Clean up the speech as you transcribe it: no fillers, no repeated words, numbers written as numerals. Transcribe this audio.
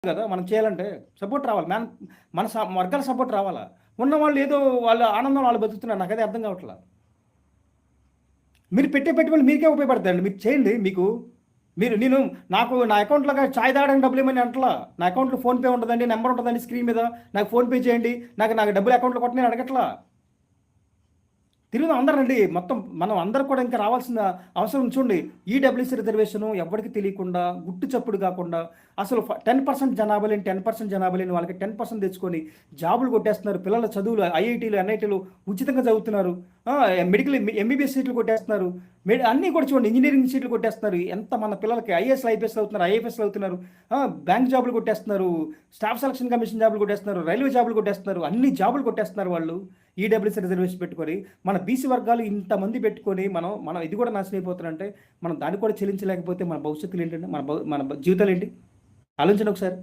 కదా! మనం చేయాలంటే. సపోర్ట్ రావాలి. మన వర్గాల సపోర్ట్ రావాలా. ఉన్నవాళ్ళు ఏదో వాళ్ళ ఆనందంలో ఆళ్ళు బతుకుతున్నారు. నాకదే అర్థం కావట్లా. మీరు పెట్టే పెట్టుబడులు మీకే ఉపయోగపడతాయండి. మీరు చేయండి. నేను నాకు నా అకౌంట్‌లోగా చాయ్ తాగడానికి డబ్బులిమ్మని అంటలా. నా అకౌంట్‌లో ఫోన్‌పే ఉంటదండి. నంబర్ ఉంటదండి స్క్రీన్ మీద. నాకు ఫోన్‌పే చేయండి. నాకు డబ్బులు అకౌంట్‌లో కొట్టండి అని అడగట్లా. తిరుగుదాం అందరం రండి. మొత్తం మనం అందరం కూడా ఇంకా రావాల్సిన అవసరం చూడండి. ఈడబ్ల్యూసీ రిజర్వేషను ఎవ్వడికి తెలియకుండా, గుట్టు చప్పుడు కాకుండా అసలు 10% జనాభా లేని 10% జనాభా లేని వాళ్ళకి 10% తెచ్చుకొని జాబులు కొట్టేస్తున్నారు. పిల్లల చదువులు ఐఐటీలు, ఎన్ఐటీలు ఉచితంగా చదువుతున్నారు. మెడికల్ ఎంబీబీఎస్ సీట్లు కొట్టేస్తున్నారు. అన్నీ కూడా చూడండి ఇంజినీరింగ్ సీట్లు కొట్టేస్తున్నారు. ఎంత మన పిల్లలకి ఐఏఎస్‌లు, ఐపీఎస్‌లు అవుతున్నారు. ఐఏఎఫ్ఎస్‌లు అవుతున్నారు. బ్యాంక్ జాబులు కొట్టేస్తున్నారు. స్టాఫ్ సెలక్షన్ కమిషన్ జాబులు కొట్టేస్తున్నారు. రైల్వే జాబులు కొట్టేస్తున్నారు. అన్ని జాబులు కొట్టేస్తున్నారు వాళ్ళు. ఈడబ్ల్యూసీ రిజర్వేషన్ పెట్టుకొని మన బీసీ వర్గాలు ఇంతమంది పెట్టుకొని మనం ఇది కూడా నాశనం అయిపోతున్నారంటే మనం దాన్ని కూడా చెల్లించలేకపోతే మన భవిష్యత్తులు ఏంటంటే మన జీవితాలు ఏంటి ఆలోచించండి ఒకసారి.